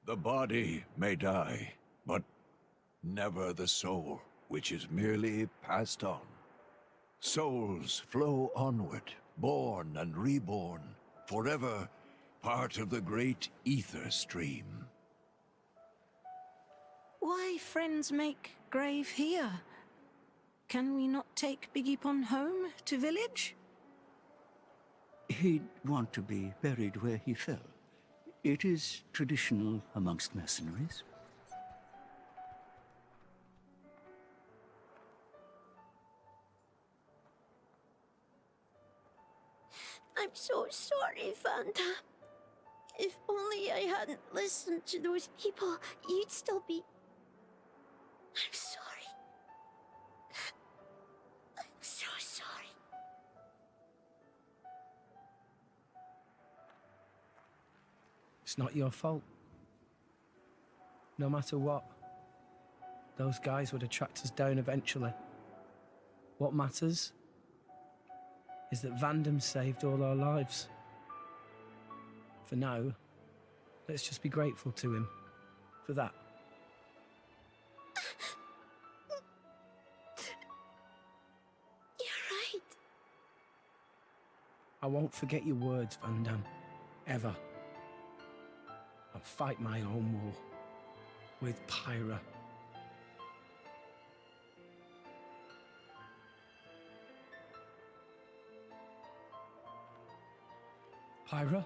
The body may die, but never the soul, which is merely passed on. Souls flow onward, born and reborn, forever part of the great ether stream. Why friends make grave here? Can we not take Biggiepon home to village? He'd want to be buried where he fell. It is traditional amongst mercenaries. I'm so sorry, Vanda. If only I hadn't listened to those people, you'd still be... I'm sorry. I'm so sorry. It's not your fault. No matter what, those guys would have tracked us down eventually. What matters is that Vandam saved all our lives. For now, let's just be grateful to him for that. You're right. I won't forget your words, Vandam. Ever. I'll fight my own war. With Pyra. Pyra?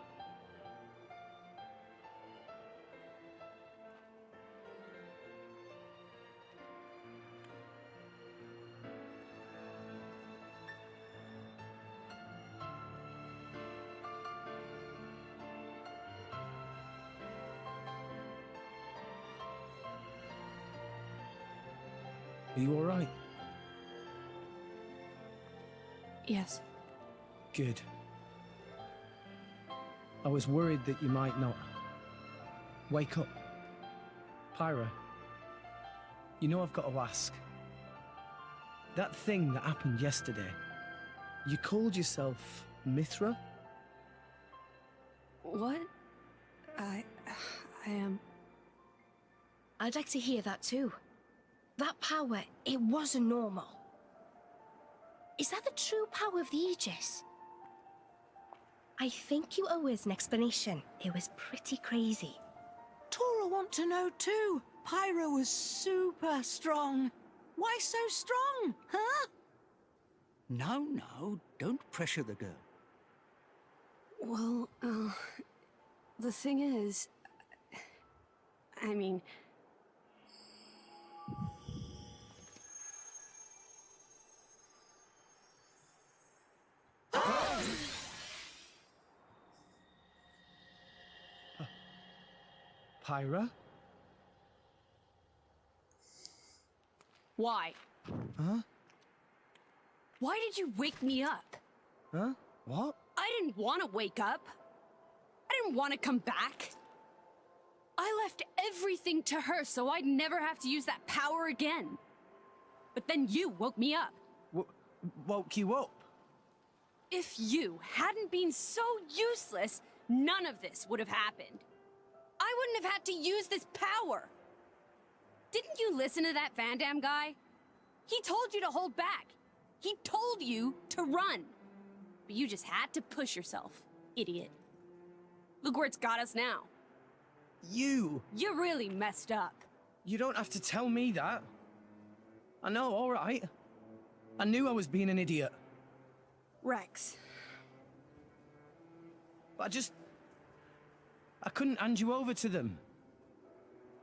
Are you all right? Yes. Good. I was worried that you might not. Wake up. Pyra, you know I've got to ask. That thing that happened yesterday, you called yourself Mithra? What? I am... I'd like to hear that too. That power, it wasn't normal. Is that the true power of the Aegis? I think you owe us an explanation. It was pretty crazy. Tora want to know too. Pyra was super strong. Why so strong, huh? No, don't pressure the girl. Well, the thing is... I mean... Pyra? Why? Huh? Why did you wake me up? Huh? What? I didn't want to wake up. I didn't want to come back. I left everything to her so I'd never have to use that power again. But then you woke me up. Woke you up? If you hadn't been so useless, none of this would have happened. I wouldn't have had to use this power. Didn't you listen to that Vandam guy? He told you to hold back. He told you to run. But you just had to push yourself, idiot. Look where it's got us now. You really messed up. You don't have to tell me that. I know, all right. I knew I was being an idiot. Rex. But I couldn't hand you over to them.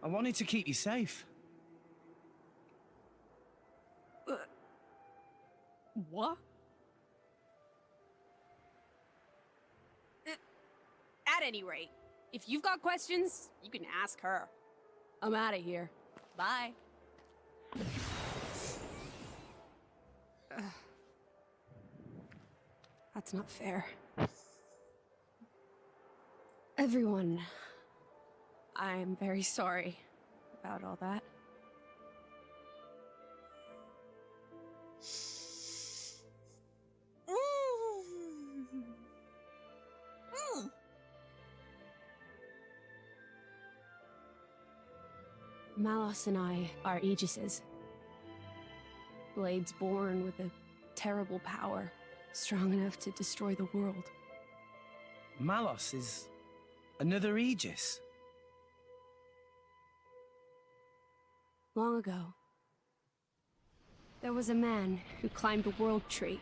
I wanted to keep you safe. What? At any rate, if you've got questions, you can ask her. I'm out of here. Bye. That's not fair. Everyone, I'm very sorry about all that. Malos and I are Aegises. Blades born with a terrible power, strong enough to destroy the world. Malos is another Aegis. Long ago, there was a man who climbed a world tree,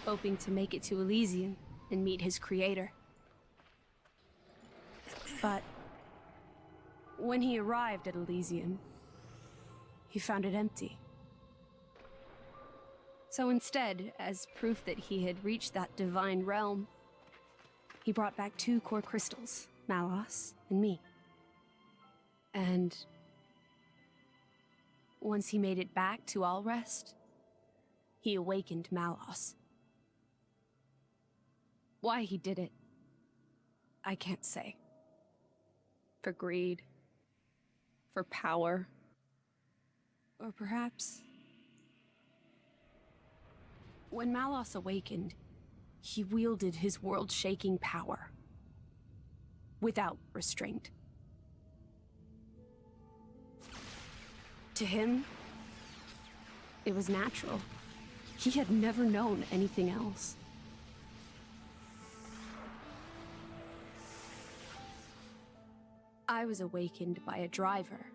hoping to make it to Elysium and meet his creator. But when he arrived at Elysium, he found it empty. So instead, as proof that he had reached that divine realm, he brought back 2 core crystals, Malos and me. And once he made it back to Allrest, he awakened Malos. Why he did it, I can't say. For greed, for power, or perhaps... When Malos awakened, he wielded his world-shaking power, without restraint. To him, it was natural. He had never known anything else. I was awakened by a driver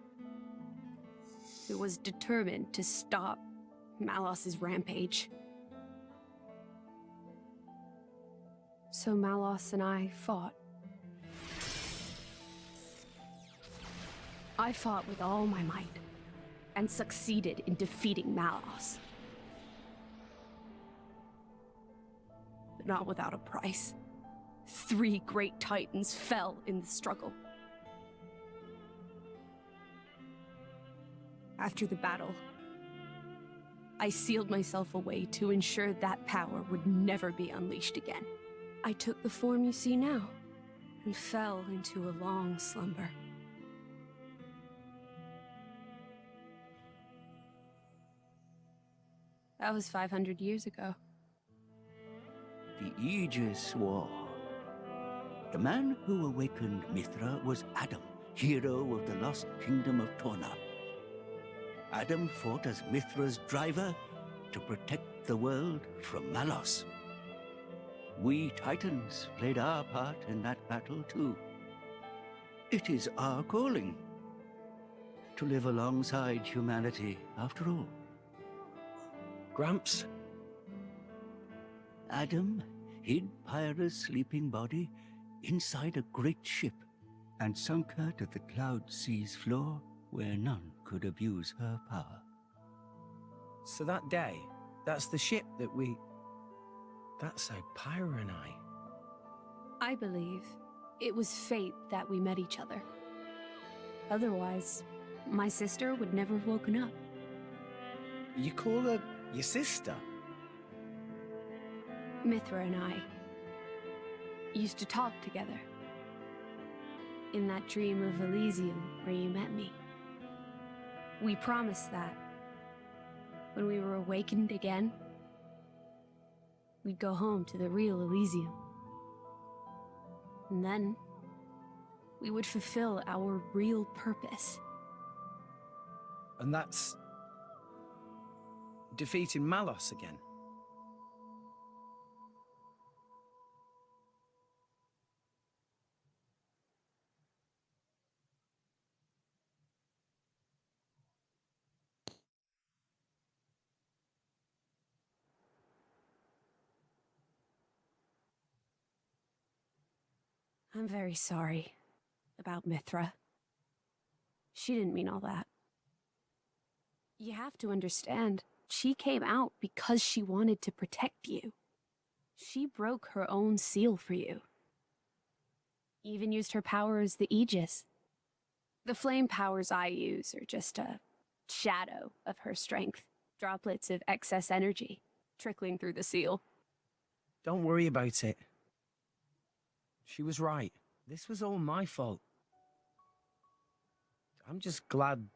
who was determined to stop Malos's rampage. So Malos and I fought. I fought with all my might, and succeeded in defeating Malos. But not without a price. 3 great titans fell in the struggle. After the battle, I sealed myself away to ensure that power would never be unleashed again. I took the form you see now, and fell into a long slumber. That was 500 years ago. The Aegis War. The man who awakened Mithra was Adam, hero of the lost kingdom of Torna. Adam fought as Mithra's driver to protect the world from Malos. We Titans played our part in that battle too. It is our calling to live alongside humanity after all. Gramps? Adam hid Pyra's sleeping body inside a great ship and sunk her to the cloud sea's floor where none could abuse her power. So that day, that's the ship that we... That's how Pyra and I believe it was fate that we met each other. Otherwise, my sister would never have woken up. You call her your sister? Mithra and I used to talk together. In that dream of Elysium where you met me. We promised that when we were awakened again, we'd go home to the real Elysium. And then we would fulfill our real purpose. And that's... defeating Malos again? I'm very sorry about Mithra. She didn't mean all that. You have to understand, she came out because she wanted to protect you. She broke her own seal for you. Even used her power as the Aegis. The flame powers I use are just a shadow of her strength. Droplets of excess energy trickling through the seal. Don't worry about it. She was right. This was all my fault. I'm just glad...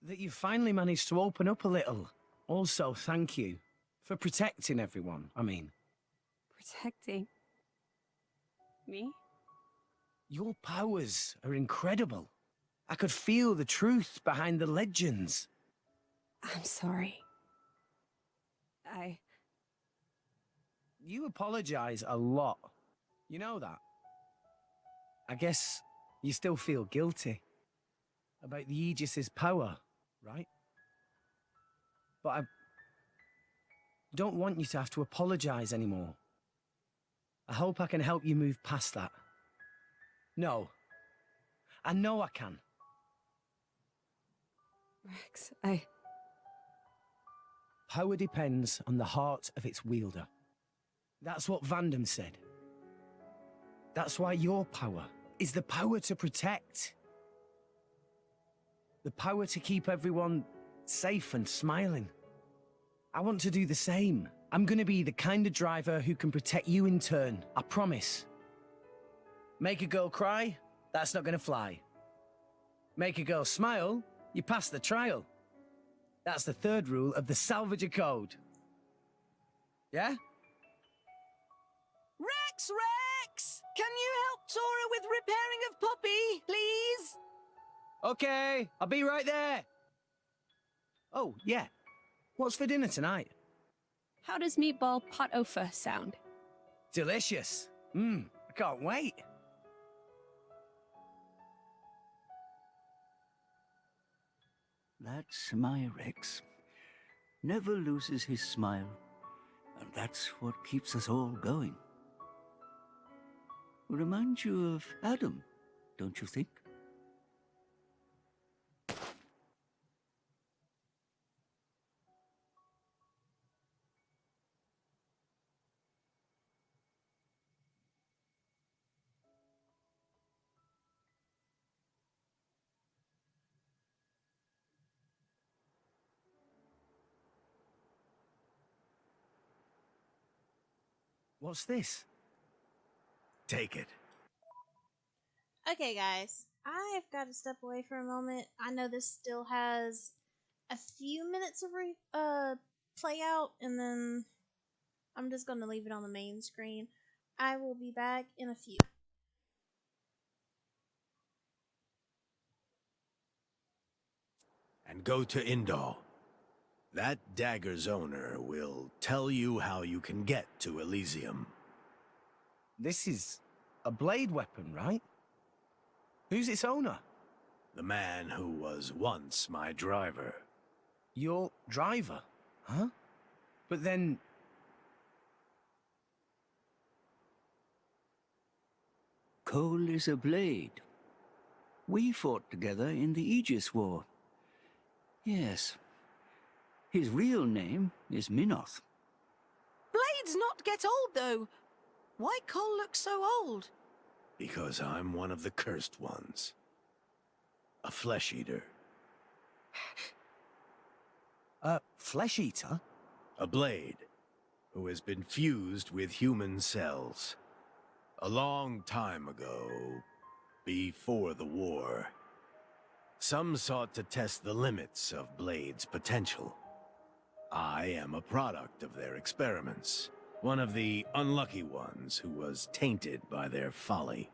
that you finally managed to open up a little. Also, thank you for protecting everyone, I mean. Protecting? Me? Your powers are incredible. I could feel the truth behind the legends. I'm sorry. You apologize a lot. You know that? I guess you still feel guilty about the Aegis's power, right? But I don't want you to have to apologize anymore. I hope I can help you move past that. No. I know I can. Rex, Power depends on the heart of its wielder. That's what Vandam said. That's why your power is the power to protect. The power to keep everyone safe and smiling. I want to do the same. I'm gonna be the kind of driver who can protect you in turn, I promise. Make a girl cry? That's not gonna fly. Make a girl smile? You pass the trial. That's the third rule of the Salvager Code. Yeah? Rex! Can you help Tora with repairing of Poppy, please? Okay, I'll be right there. Oh, yeah. What's for dinner tonight? how does meatball pot au feu sound? Delicious. I can't wait. That's my Rex. Never loses his smile. And that's what keeps us all going. Reminds you of Adam, don't you think? What's this? Take it. Okay, guys, I've got to step away for a moment. I know this still has a few minutes of play out, and then I'm just going to leave it on the main screen. I will be back in a few. And go to Indal. That dagger's owner will tell you how you can get to Elysium. This is a blade weapon, right? Who's its owner? The man who was once my driver. Your driver? Huh? But then... Cole is a blade. We fought together in the Aegis War. Yes. His real name is Minoth. Blades not get old, though. Why Cole look so old? Because I'm one of the cursed ones. A flesh eater. Flesh eater? A blade who has been fused with human cells. A long time ago, before the war, some sought to test the limits of Blade's potential. I am a product of their experiments, one of the unlucky ones who was tainted by their folly.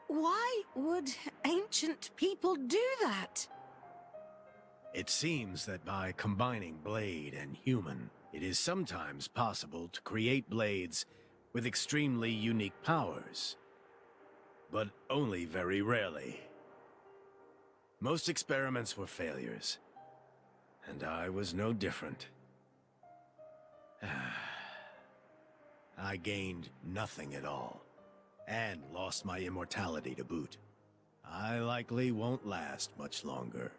Why would ancient people do that? It seems that by combining Blade and human, it is sometimes possible to create blades with extremely unique powers, but only very rarely. Most experiments were failures, and I was no different. I gained nothing at all, and lost my immortality to boot. I likely won't last much longer.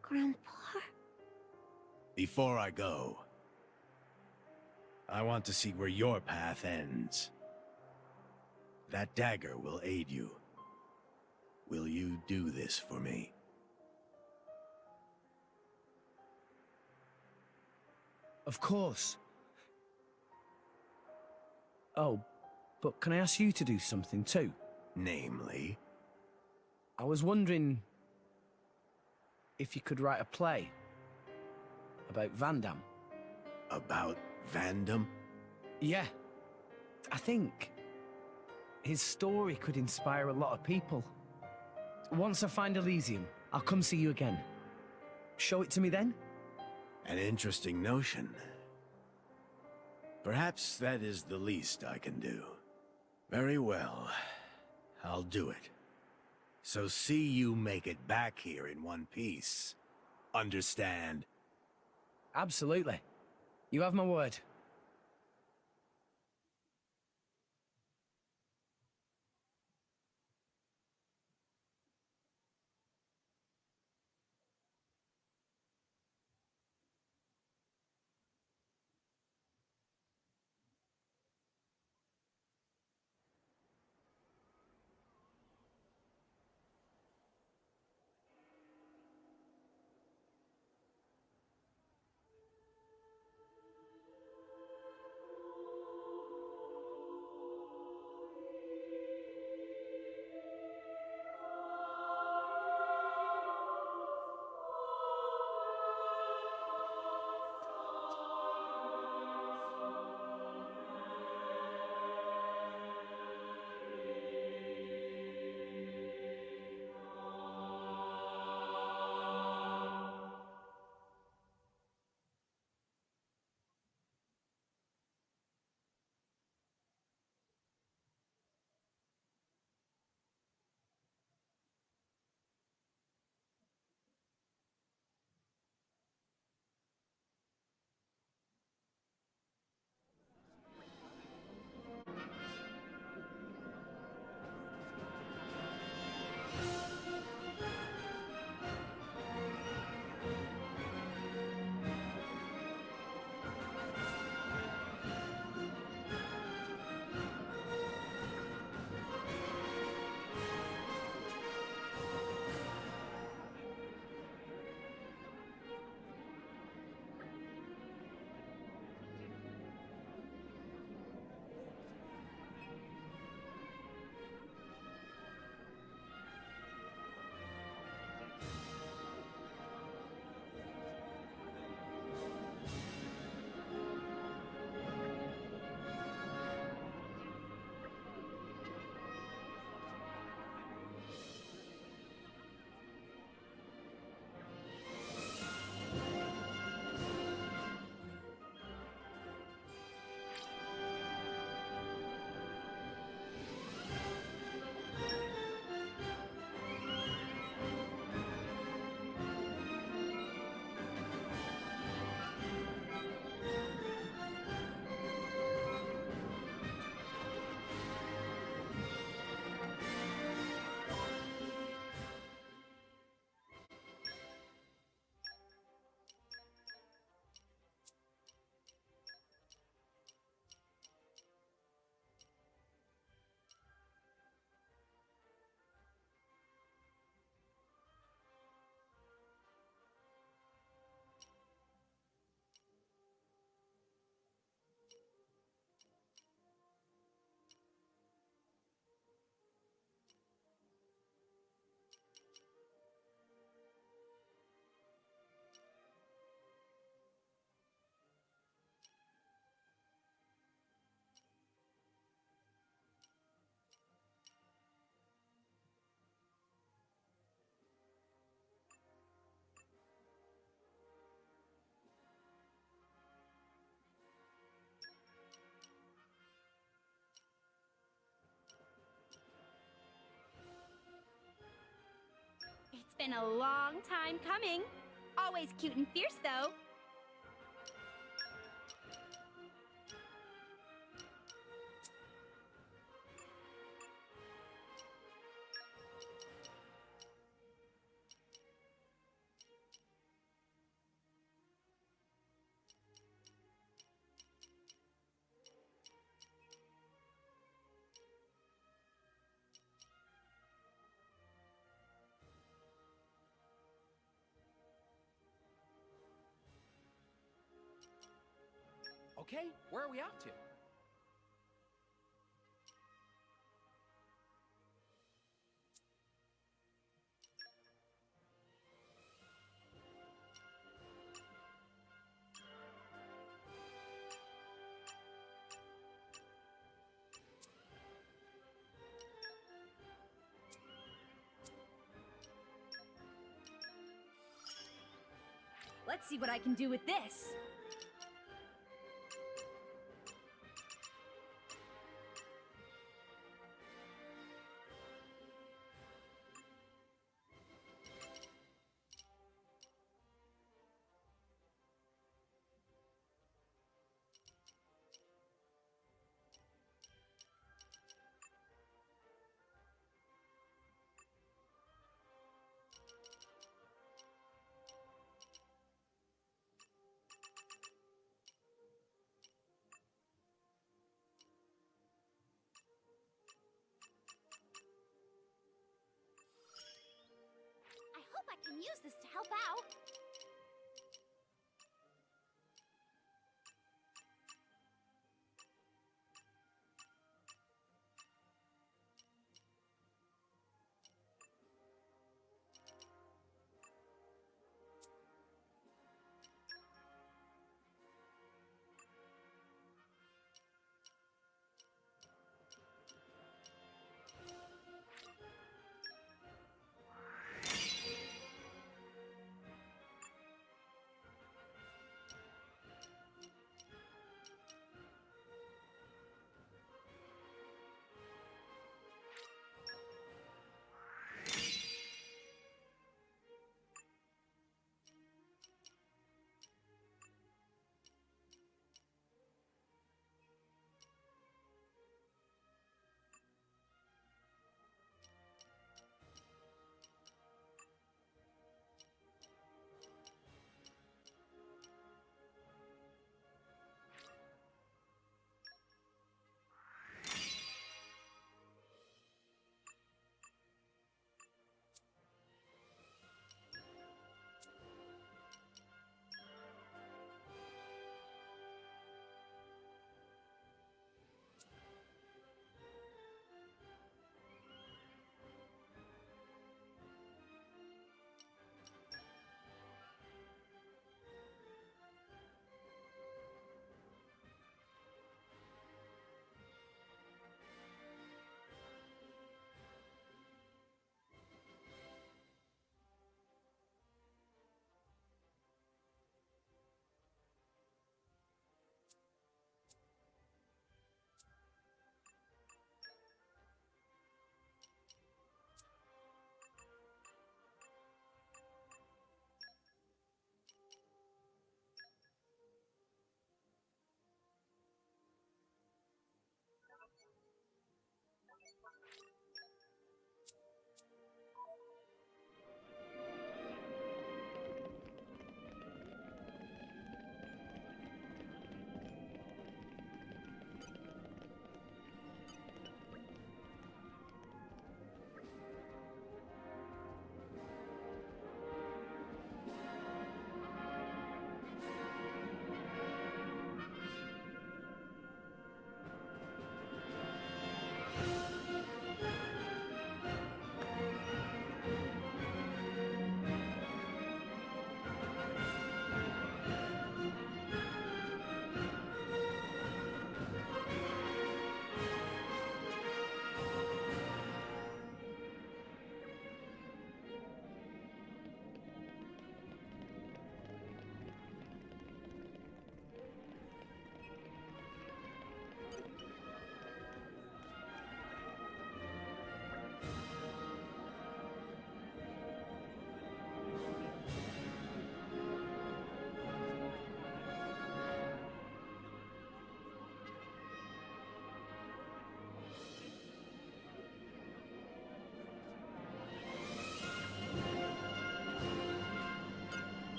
Grandpa? Before I go, I want to see where your path ends. That dagger will aid you. Will you do this for me? Of course. Oh, but can I ask you to do something too? Namely? I was wondering if you could write a play about Vandam. About Vandam? Yeah. I think his story could inspire a lot of people. Once I find Elysium, I'll come see you again. Show it to me then? An interesting notion. Perhaps that is the least I can do. Very well. I'll do it. So see you make it back here in one piece. Understand? Absolutely. You have my word. It's been a long time coming. Always cute and fierce, though. Okay, where are we off to? Let's see what I can do with this. I hope I can use this to help out.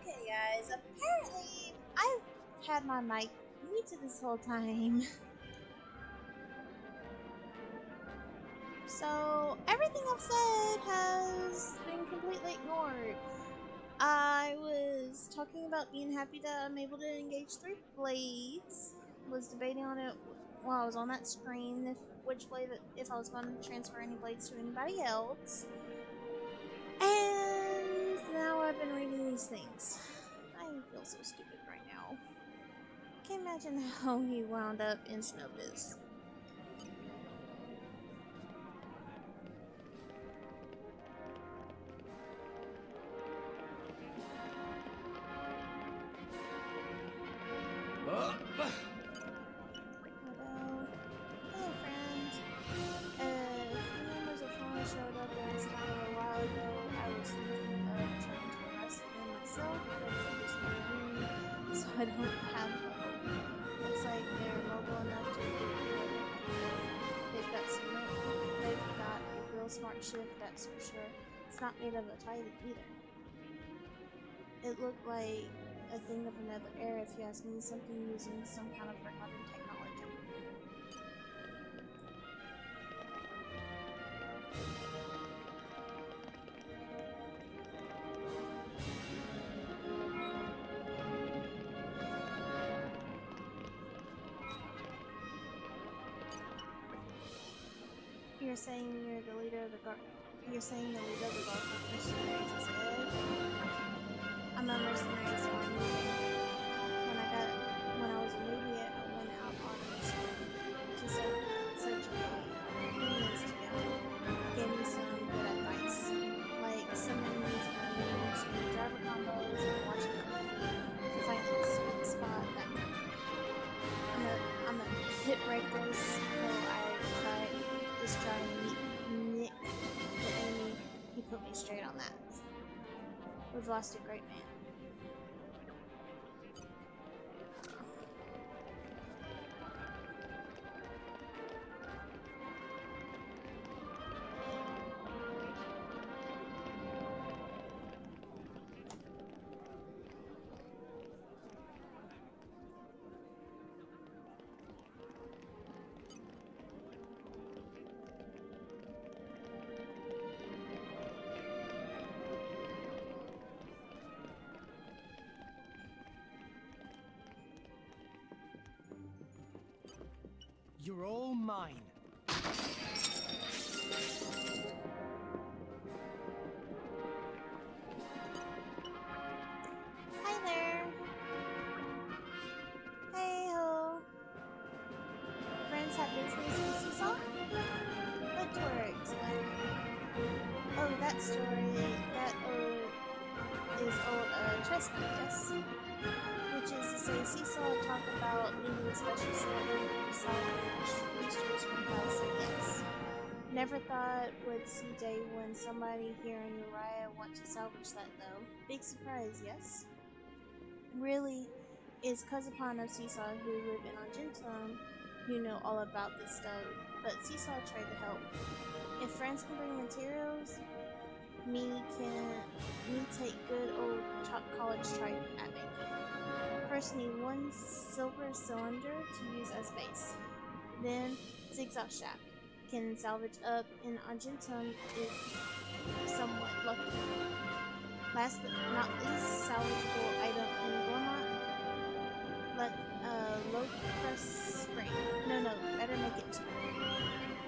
Okay, guys, apparently I've had my mic muted this whole time. So, everything I've said has been completely ignored. I was talking about being happy that I'm able to engage 3 blades. Was debating on it while I was on that screen, which blade, if I was going to transfer any blades to anybody else. And now I've been reading these things. I feel so stupid right now. Can't imagine how he wound up in Snowbiz. Hello, friends. A few members of family showed up in this town a little while ago. I was thinking of trying to arrest them myself, but it was near me, so I don't have a hope. Looks like they're mobile enough to do whatever. They've got a real smart ship, that's for sure. It's not made of a titan either. It looked like a thing of another era, if you ask me, something using some kind of forgotten technology. You're saying you're the leader of the guard. You're saying the leader of the guard of mercenaries is Ed? I'm a mercenary, so I'm moving. When I was a newbie, I went out on a mission to search humans together. Gave me some good advice, like summoning these enemies, driver combos, and watching them to find the sweet spot. That kind of thing. I'm a hit reckless, so I try and nick the enemy. He put me straight on that. We've lost a great man. You're all mine. Hi there. Hey ho. Friends have business with Seesaw? What tour explain? Oh, that story. That is old chestnut, yes? Which is to say, Seesaw talk about needing special silver for salvage boosters from Palace, so yes. Never thought would see day when somebody here in Uriah want to salvage that though. Big surprise, yes? Really is Kazapon of Seesaw who live in Argentum who know all about this stuff, but Seesaw tried to help. If friends can bring materials, me take good old college try at making. First need 1 silver cylinder to use as base. Then zigzag shaft. Can salvage up in Argentum if somewhat lucky. Last but not least, salvageable item in Gormont. Low press spring. No, better make it 2.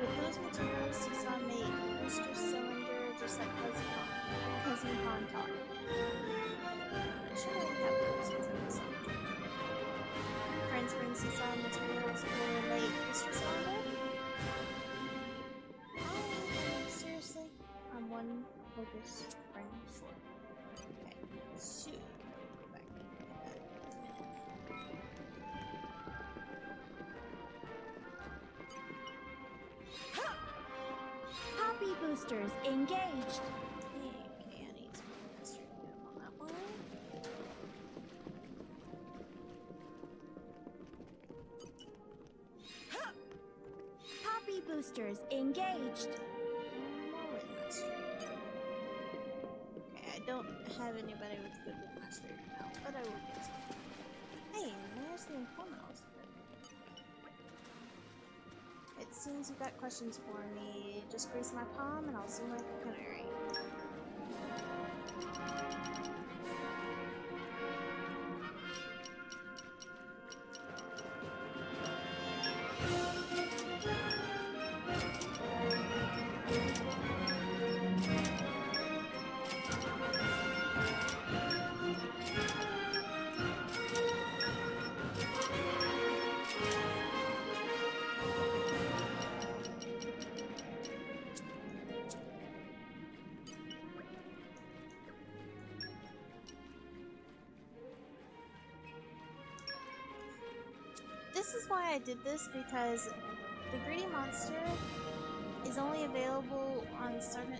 With those materials, Seesaw made booster cylinder just like Cousin Pond taught. I'm sure I have those in the cylinder. Friends bring Seesaw materials for late booster cylinder? Seriously? I'm one focus friend short. Okay, so go back to that. Poppy boosters engaged. Okay, I need some faster on that one. Poppy boosters engaged. Okay, I don't have anybody with good with master now, but I will get some. Hey, there's the informant. It seems you've got questions for me. Just grease my palm and I'll sing like a canary. this is why I did this, because the greedy monster is only available on certain,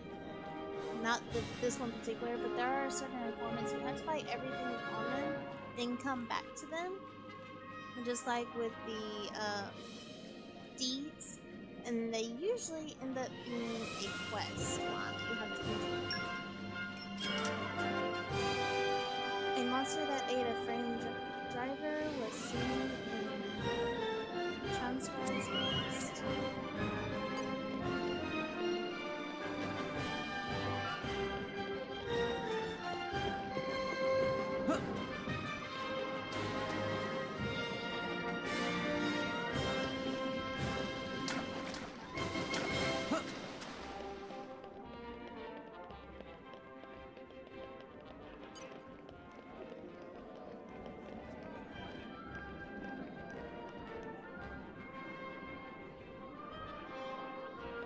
not this one particular, but there are certain informants. You have to fight everything on them, then come back to them. And just like with the deeds, and they usually end up being a quest line you have to complete.